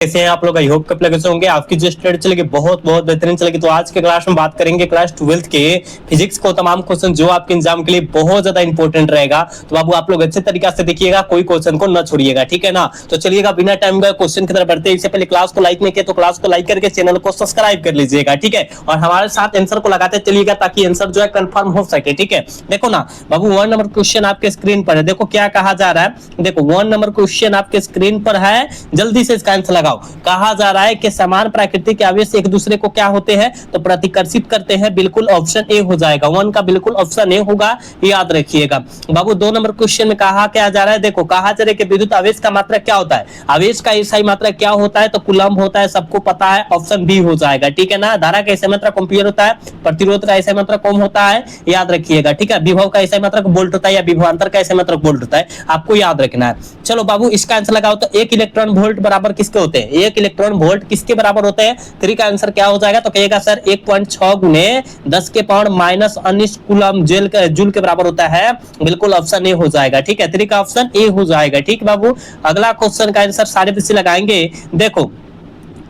कैसे हैं आप लोग? आई होप कि कैसे होंगे। आपकी जो स्टडी चलेगी बहुत बहुत बेहतरीन चलेगी। तो आज के क्लास में बात करेंगे क्लास 12th के फिजिक्स को तमाम क्वेश्चन जो आपके एग्जाम के लिए बहुत ज्यादा इंपॉर्टेंट रहेगा। तो बाबू आप लोग अच्छे तरीके से देखिएगा, कोई क्वेश्चन को न छोड़िएगा, ठीक है ना। तो चलिएगा बिना टाइम का क्वेश्चन की तरफ बढ़ते हैं। इससे पहले क्लास को लाइक नहीं किया तो क्लास को लाइक करके चैनल को सब्सक्राइब कर लीजिएगा, ठीक है। और हमारे साथ आंसर को लगाते चलिएगा ताकि आंसर जो है कंफर्म हो सके, ठीक है। देखो ना बाबू 1 नंबर क्वेश्चन आपके स्क्रीन पर है। देखो क्या कहा जा रहा है। देखो 1 नंबर क्वेश्चन आपके स्क्रीन पर है, जल्दी से इसका आंसर लगाओ। कहा जा रहा है कि समान प्राकृतिक आवेश एक दूसरे को क्या होते हैं तो प्रतिकर्षित करते हैं। बिल्कुल ऑप्शन ए हो जाएगा। 1 का बिल्कुल ऑप्शन ए होगा, याद रखिएगा। बाबू 2 नंबर क्वेश्चन में कहा क्या जा रहा है। देखो कहा जा रहा है कि विद्युत आवेश का मात्रा क्या होता है। आवेश का एसआई मात्रा क्या होता है तो कूलम्ब होता है, सबको पता है। ऑप्शन बी हो जाएगा, ठीक है ना। धारा का एसआई मात्रा एम्पीयर होता है, प्रतिरोध का एसआई मात्रा ओम होता है, याद रखिएगा, ठीक है। विभव का एसआई मात्रा वोल्ट होता है या विभवांतर का एसआई मात्रा वोल्ट होता है, आपको याद रखना है। चलो बाबू इसका आंसर लगाओ। तो 1 इलेक्ट्रॉन वोल्ट बराबर किसके होते हैं। 1 इलेक्ट्रॉन वोल्ट किसके बराबर होते हैं। 3 का आंसर क्या हो जाएगा तो कहिएगा सर 1.6 गुने 10 के पावर माइनस 19 कूलम्ब जूल के बराबर होता है। बिल्कुल ऑप्शन ए हो जाएगा, ठीक है। 3 का ऑप्शन ए हो जाएगा, ठीक बाबू। अगला क्वेश्चन का आंसर सारे बच्चे लगाएंगे। देखो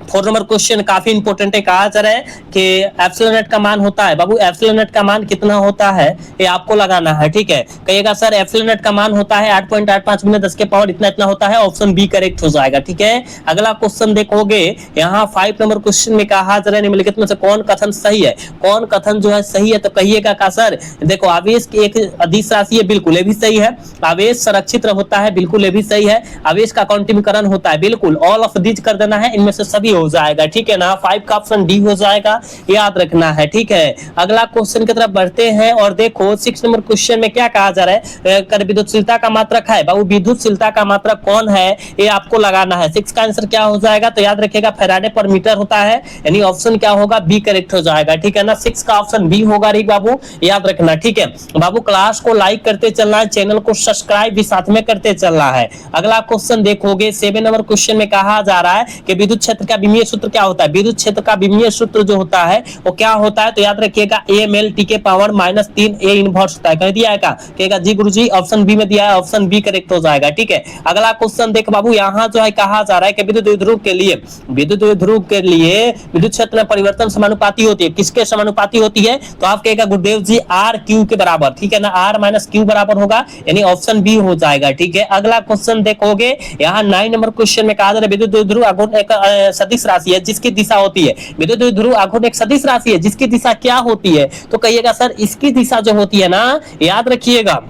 4 नंबर क्वेश्चन काफी इंपॉर्टेंट है। कहा जा रहा है कि एप्सिलॉन नॉट का मान होता है। बाबू एप्सिलॉन नॉट का मान कितना होता है ये आपको लगाना है, ठीक है। कहिएगा सर एप्सिलॉन नॉट का मान होता है 8.85 गुना 10 के पावर इतना इतना होता है। ऑप्शन बी करेक्ट हो जाएगा, ठीक है। अगला क्वेश्चन देखोगे यहाँ 5 नंबर क्वेश्चन में कहा जा रहा है निम्नलिखित में से कौन कथन सही है। कौन कथन जो है सही है तो कहिएगा का सर देखो आवेश की एक अदिश राशि है, बिल्कुल ये भी सही है। आवेश संरक्षित होता है, बिल्कुल ये भी सही है। आवेश का क्वांटिमीकरण होता है, बिल्कुल ऑल ऑफ दीज कर देना है, इनमें से सभी हो जाएगा, ठीक है ना। 5 का ऑप्शन डी हो जाएगा, याद रखना है, ठीक है। अगला क्वेश्चन की तरफ बढ़ते हैं और देखो 6 नंबर क्वेश्चन में क्या कहा जा रहा है। कर विद्युतशीलता का मात्रक है। बाबू विद्युतशीलता का मात्रक कौन है ये आपको लगाना है। 6 का आंसर क्या हो जाएगा तो याद रखिएगा फैराडे पर मीटर होता है, यानी ऑप्शन क्या होगा बी करेक्ट हो जाएगा, ठीक है ना। 6 का ऑप्शन बी होगा रे बाबू, याद रखना, ठीक है। बाबू क्लास को लाइक करते चलना है, चैनल को सब्सक्राइब भी साथ में करते चलना है। अगला क्वेश्चन देखोगे 7 नंबर क्वेश्चन में कहा जा रहा है कि विद्युत क्षेत्र का विमीय सूत्र क्या होता है। विद्युत क्षेत्र का विमीय सूत्र जो होता है वो क्या होता है तो याद रखिएगा AML के पावर -3 A इनवर्स होता है। कह दिया है का कहेगा जी गुरुजी ऑप्शन बी में दिया है, ऑप्शन बी करेक्ट हो जाएगा, ठीक है। अगला क्वेश्चन देख बाबू यहाँ जो है कहा जा रहा है कि विद्युत द्विध्रुव के लिए विद्युत क्षेत्र में परिवर्तन समानुपाती होती है। किसके समानुपाती होती है तो आप कहेगा गुरुदेव जी R/Q के बराबर, ठीक है ना। R - Q बराबर होगा, यानी ऑप्शन बी हो जाएगा, ठीक है। अगला क्वेश्चन देखोगे यहाँ 9 नंबर क्वेश्चन में कहा जा रहा है विद्युत द्विध्रुव आघूर्ण एक सदिश राशि है जिसकी दिशा होती है। विद्युत द्विध्रुव आघूर्ण एक सदिश राशि है जिसकी दिशा क्या होती है तो कहिएगा सर इसकी दिशा जो होती है ना, याद रखिएगा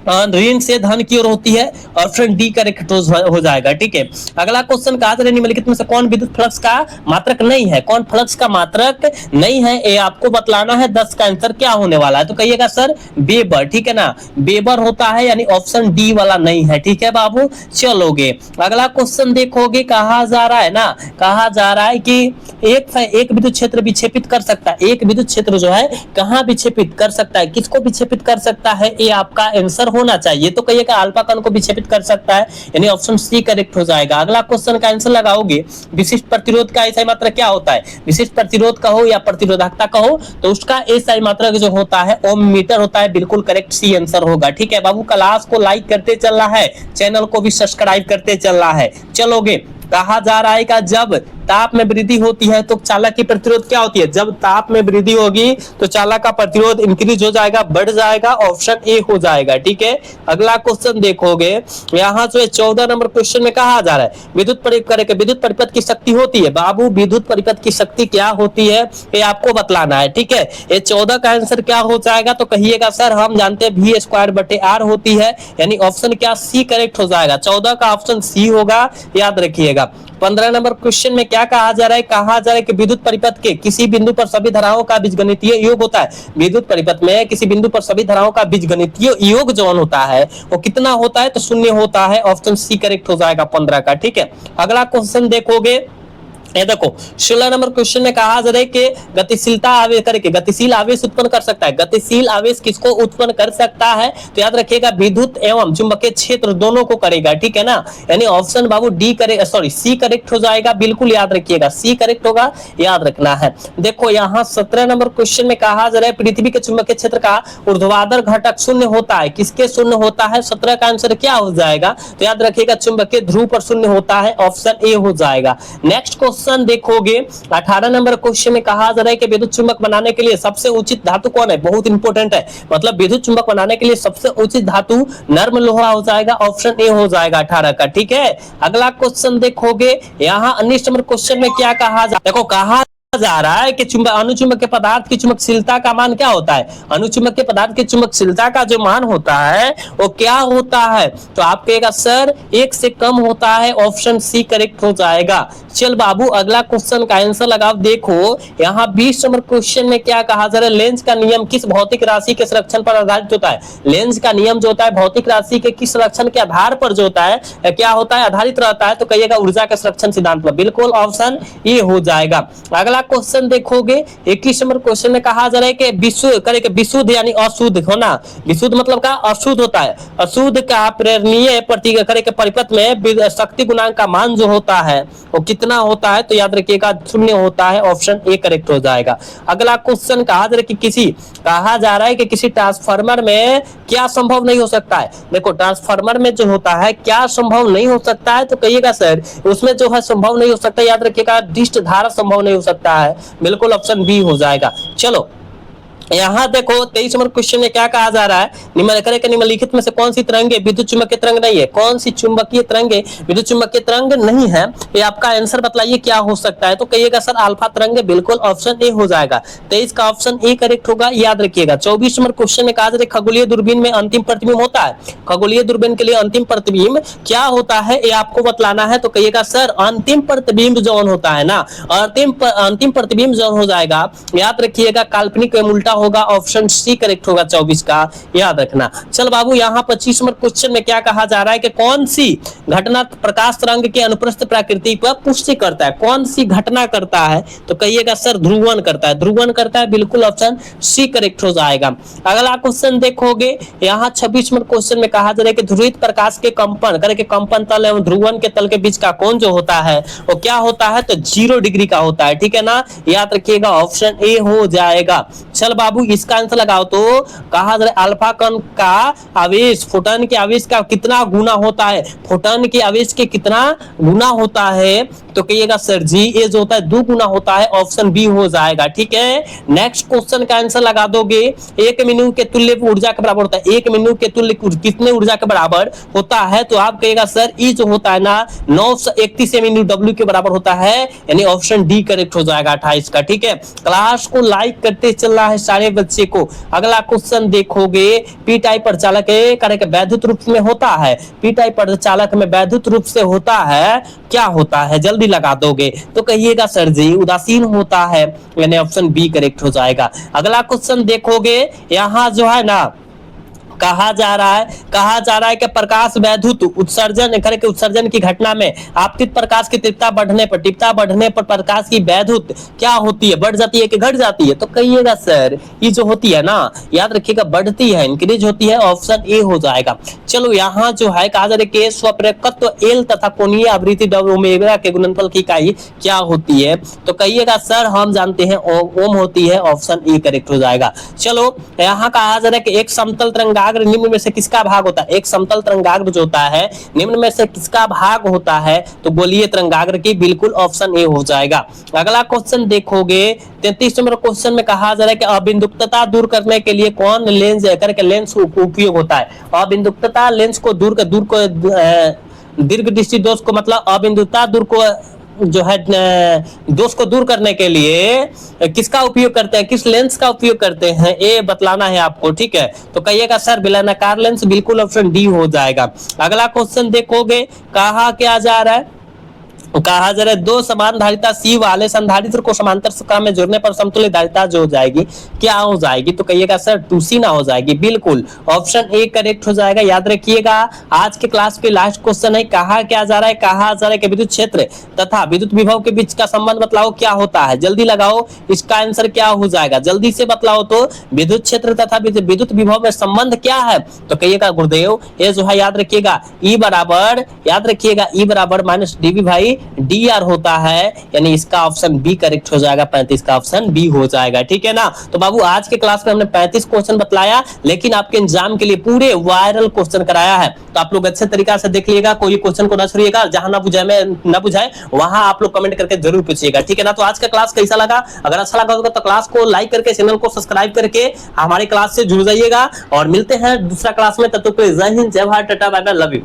ऋण से धन की ओर होती है। ऑप्शन डी करेक्ट हो जाएगा, ठीक है। अगला क्वेश्चन कहा जा रहा है निम्नलिखित में से कौन विद्युत फ्लक्स का मात्रक नहीं है। कौन फ्लक्स का मात्रक नहीं है ये आपको बतलाना है। 10 का आंसर क्या होने वाला है तो कहिएगा सर वेबर, ठीक है ना। वेबर होता है, यानी ऑप्शन डी वाला नहीं है, ठीक है बाबू। चलोगे अगला क्वेश्चन देखोगे कहा जा रहा है ना, कहा जा रहा है कि एक विद्युत क्षेत्र विक्षेपित कर सकता है। एक विद्युत क्षेत्र जो है कहाँ विक्षेपित कर सकता है, किसको विक्षेपित कर सकता है ये आपका आंसर होना चाहिए तो कहिएगा अल्फा कण को विक्षेपित कर सकता है, यानी ऑप्शन सी करेक्ट हो जाएगा। अगला क्वेश्चन का आंसर लगाओगे विशिष्ट प्रतिरोध का एसआई मात्रक क्या होता है। विशिष्ट प्रतिरोध कहो या प्रतिरोधकता कहो तो उसका एसआई मात्रक जो होता है ओम मीटर होता है, बिल्कुल करेक्ट सी आंसर होगा, ठीक है बाबू। क्लास को लाइक करते चलना है, चैनल को भी सब्सक्राइब करते चलना है। चलोगे कहा जा रहा है कि जब ताप में वृद्धि होती है तो चालक की प्रतिरोध क्या होती है। जब ताप में वृद्धि होगी तो चालक का प्रतिरोध इंक्रीज हो जाएगा, बढ़ जाएगा, ऑप्शन ए हो जाएगा, ठीक है। अगला क्वेश्चन देखोगे यहाँ जो है 14 नंबर क्वेश्चन में कहा जा रहा है विद्युत परिपथ की शक्ति होती है। बाबू विद्युत परिपथ की शक्ति क्या होती है ये आपको बतलाना है, ठीक है। ये 14 का आंसर क्या हो जाएगा तो कहिएगा सर हम जानते हैं V²/R होती है, यानी ऑप्शन क्या सी करेक्ट हो जाएगा। 14 का ऑप्शन सी होगा, याद रखिएगा। 15 नंबर क्वेश्चन में क्या कहा जा रहा है। कहा जा रहा है कि विद्युत परिपथ के किसी बिंदु पर सभी धाराओं का बीजगणितीय योग होता है। विद्युत परिपथ में किसी बिंदु पर सभी धाराओं का बीजगणितीय योग जो होता है वो कितना होता है तो 0 होता है। ऑप्शन सी करेक्ट हो जाएगा 15 का, ठीक है। अगला क्वेश्चन देखोगे ये देखो 16 नंबर क्वेश्चन में कहा जा रहा है कि गतिशीलता आवेश करके गतिशील आवेश उत्पन्न कर सकता है। गतिशील आवेश किसको उत्पन्न कर सकता है? तो याद रखिएगा विद्युत एवं चुंबकीय क्षेत्र दोनों को करेगा, ठीक है ना। यानी ऑप्शन बाबू डी करे, सॉरी सी करेक्ट हो जाएगा, बिल्कुल याद रखिएगा सी करेक्ट होगा, याद रखना है। देखो यहाँ 17 नंबर क्वेश्चन में कहा जा रहा है पृथ्वी के चुंबकीय क्षेत्र का ऊर्ध्वाधर घटक शून्य होता है, किसके शून्य होता है? 17 का आंसर क्या हो जाएगा? तो याद रखिएगा चुंबकीय ध्रुव पर शून्य होता है, ऑप्शन ए हो जाएगा। नेक्स्ट क्वेश्चन देखोगे 18 नंबर क्वेश्चन में कहा जा रहा है कि विद्युत चुंबक बनाने के लिए सबसे उचित धातु कौन है? बहुत इंपॉर्टेंट है, मतलब विद्युत चुंबक बनाने के लिए सबसे उचित धातु नर्म लोहा हो जाएगा, ऑप्शन ए हो जाएगा 18 का, ठीक है। अगला क्वेश्चन देखोगे यहाँ 19 नंबर क्वेश्चन में क्या कहा जा, देखो कहा जा रहा है कि अनुचुंबक के पदार्थ की चुंबकशीलता का मान क्या होता है? अनुचुंबक के पदार्थ की चुंबकशीलता का जो मान होता है वो क्या होता है? तो आप कहेगा सर 1 से कम होता है, ऑप्शन सी करेक्ट हो जाएगा। चल बाबू अगला क्वेश्चन का आंसर लगाओ। देखो यहाँ 20 नंबर क्वेश्चन में क्या कहा जा रहा है? लेंज का नियम किस भौतिक राशि के संरक्षण पर आधारित होता है? लेंज का नियम जो होता है भौतिक राशि के किस संरक्षण के आधार पर जो होता है क्या होता है? आधारित रहता है। तो कहिएगा ऊर्जा के संरक्षण सिद्धांत पर, बिल्कुल ऑप्शन ए हो जाएगा। अगला क्वेश्चन देखोगे 21 नंबर क्वेश्चन में कहा जा रहा है कि विशुद्ध यानी अशुद्ध होना, विशुद्ध मतलब का अशुद्ध होता है, अशुद्ध का प्रेरणीय परिपथ में शक्ति गुणांक का मान जो होता है वो कितना होता है? तो याद रखिएगा 0 होता है, ऑप्शन ए करेक्ट हो जाएगा। अगला क्वेश्चन कहा जा रहा है कि किसी ट्रांसफार्मर में क्या संभव नहीं हो सकता है? देखो ट्रांसफार्मर में जो होता है क्या संभव नहीं हो सकता है? तो कहिएगा सर उसमें जो है संभव नहीं हो सकता, याद रखिएगा डिस्ट धारा संभव नहीं हो सकता है, बिल्कुल ऑप्शन बी हो जाएगा। चलो यहाँ देखो 23 नंबर क्वेश्चन में क्या कहा जा रहा है? निम्नलिखित में से कौन सी तरंगे विद्युत चुंबकीय तरंग नहीं है? कौन सी चुंबकीय तरंगे विद्युत चुंबकीय तरंग नहीं है? ये आपका आंसर बताइए क्या हो सकता है? तो कहिएगा सर अल्फा तरंगे, बिल्कुल ऑप्शन ए हो जाएगा। 23 का ऑप्शन ए करेक्ट होगा, याद रखिएगा। 24 नंबर क्वेश्चन में कहा जा रहा है खगोलीय दूरबीन में अंतिम प्रतिबिंब होता है। खगोलीय दूरबीन के लिए अंतिम प्रतिबिंब क्या होता है ये आपको बतलाना है। तो कहिएगा सर अंतिम प्रतिबिंब जौन होता है ना, अंतिम प्रतिबिंब जौन हो जाएगा, याद रखिएगा काल्पनिक एवं उल्टा होगा, ऑप्शन सी करेक्ट होगा 24 का, याद रखना। चल बाबू यहाँ 25 नंबर क्वेश्चन में क्या कहा जा रहा है कि कौन सी घटना प्रकाश तरंग के अनुप्रस्थ प्रकृति पर पुष्टि करता है? कौन सी घटना करता है? तो कहिएगा सर ध्रुवण करता है, ध्रुवण करता है, बिल्कुल ऑप्शन सी करेक्ट हो जाएगा। अगला क्वेश्चन देखोगे यहाँ 26 नंबर क्वेश्चन में कहा जा रहा है कि ध्रुवित प्रकाश के कंपन तल एवं ध्रुवण के तल के बीच का कोण जो होता है वो क्या होता है? तो 0 डिग्री का होता है, ठीक है ना, याद रखिएगा ऑप्शन ए हो जाएगा। चल बाबू इसका आंसर लगाओ। तो कहा जा रहा है अल्फा कण का आवेश फोटॉन के आवेश का कितना गुना होता है? फोटॉन के आवेश के कितना गुना होता है? तो कहिएगा सर जी ये जो होता है 2 गुना होता है, ऑप्शन बी हो जाएगा, ठीक है। नेक्स्ट क्वेश्चन का आंसर लगा दोगे 1 मिनू के तुल्य ऊर्जा के बराबर होता है। 1 मिनू के तुल्य कितने ऊर्जा के बराबर होता है? तो आप कहिएगा सर ई जो होता है ना 931 मिनू डब्ल्यू के बराबर होता है, यानी ऑप्शन डी करेक्ट हो जाएगा 28 का, ठीक है। क्लास को लाइक करते चलना है सारे बच्चे को। अगला क्वेश्चन देखोगे पी टाइप प्रचालक वैद्युत रूप में होता है, पी टाइप प्रचालक में वैद्युत रूप से होता है, क्या होता है? जल्दी लगा दोगे। तो कहिएगा सर जी उदासीन होता है, यानी ऑप्शन बी करेक्ट हो जाएगा। अगला क्वेश्चन देखोगे यहाँ जो है ना कहा जा रहा है कि प्रकाश वैद्युत उत्सर्जन की घटना में आपतित प्रकाश की तीव्रता बढ़ने पर प्रकाश की वैद्युत क्या होती है? बढ़ जाती है कि घट जाती है? तो कहिएगा सर ये जो होती है ना, याद रखिएगा बढ़ती है, इंक्रीज होती है, ऑप्शन ए हो जाएगा। चलो यहाँ जो है कहा जा रहा है कि स्वप्रेरकत्व एल तथा कोणीय आवृत्ति ओमेगा के गुणनफल की इकाई क्या होती है? तो कहिएगा सर हम जानते हैं ओम होती है, ऑप्शन ए करेक्ट हो जाएगा। चलो यहाँ कहा जा रहा है कि एक समतल तरंगाग्र निम्न में से किसका भाग होता है? एक समतल तरंगाग्र जो होता है निम्न में से किसका भाग होता है? तो गोलीय तरंगाग्र की, बिल्कुल ऑप्शन ए हो जाएगा। अगला क्वेश्चन देखोगे 33 नंबर क्वेश्चन में कहा जा रहा है कि अबिंदुकता दूर करने के लिए कौन लेंस लेंस उपयोग होता है? अबिंदुकता लेंस को दीर्घ दृष्टि दोष को मतलब अबिंदुता दूर को जो है दोष को दूर करने के लिए किसका उपयोग करते हैं? किस लेंस का उपयोग करते हैं? ये बतलाना है आपको, ठीक है। तो कहिएगा सर बेलनाकार लेंस, बिल्कुल ऑप्शन डी हो जाएगा। अगला क्वेश्चन देखोगे कहा क्या जा रहा है कहा जा रहा है दो समान धारिता सी वाले संधारित्र को समांतर शाखा में जोड़ने पर समतुल्य धारिता जो हो जाएगी क्या हो जाएगी, तो कहिएगा सर 2C ना हो जाएगी। बिल्कुल ऑप्शन ए करेक्ट हो जाएगा। याद रखिएगा आज के क्लास के लास्ट क्वेश्चन है, कहा क्या जा रहा है, कहा जा रहा है कि विद्युत क्षेत्र तथा विद्युत विभव के बीच का संबंध बतलाओ क्या होता है। जल्दी लगाओ, इसका आंसर क्या हो जाएगा, जल्दी से बतलाओ तो विद्युत क्षेत्र तथा विद्युत विभव में संबंध क्या है, तो कहिएगा गुरुदेव ये जो है याद रखिएगा ई बराबर, याद रखिएगा ई बराबर माइनस डीवी भाई डी आर होता है, यानी इसका ऑप्शन बी करेक्ट हो जाएगा, 35 का ऑप्शन बी हो जाएगा। ठीक है ना। तो बाबू आज के क्लास में हमने 35 क्वेश्चन बतलाया, लेकिन आपके एग्जाम के लिए पूरे वायरल क्वेश्चन कराया है, तो आप लोग अच्छे तरीका से देख लीजिएगा, कोई क्वेश्चन को ना छोड़िएगा, जहां ना बुझाए वहां आप लोग कमेंट करके जरूर पूछिएगा। ठीक है ना। तो आज का क्लास कैसा लगा, अगर अच्छा लगा होगा तो क्लास को लाइक करके चैनल को सब्सक्राइब करके हमारे क्लास से जुड़ जाइएगा, और मिलते हैं दूसरा क्लास में। तब तक जय हिंद, जय Bharat, tata bye bye, love you.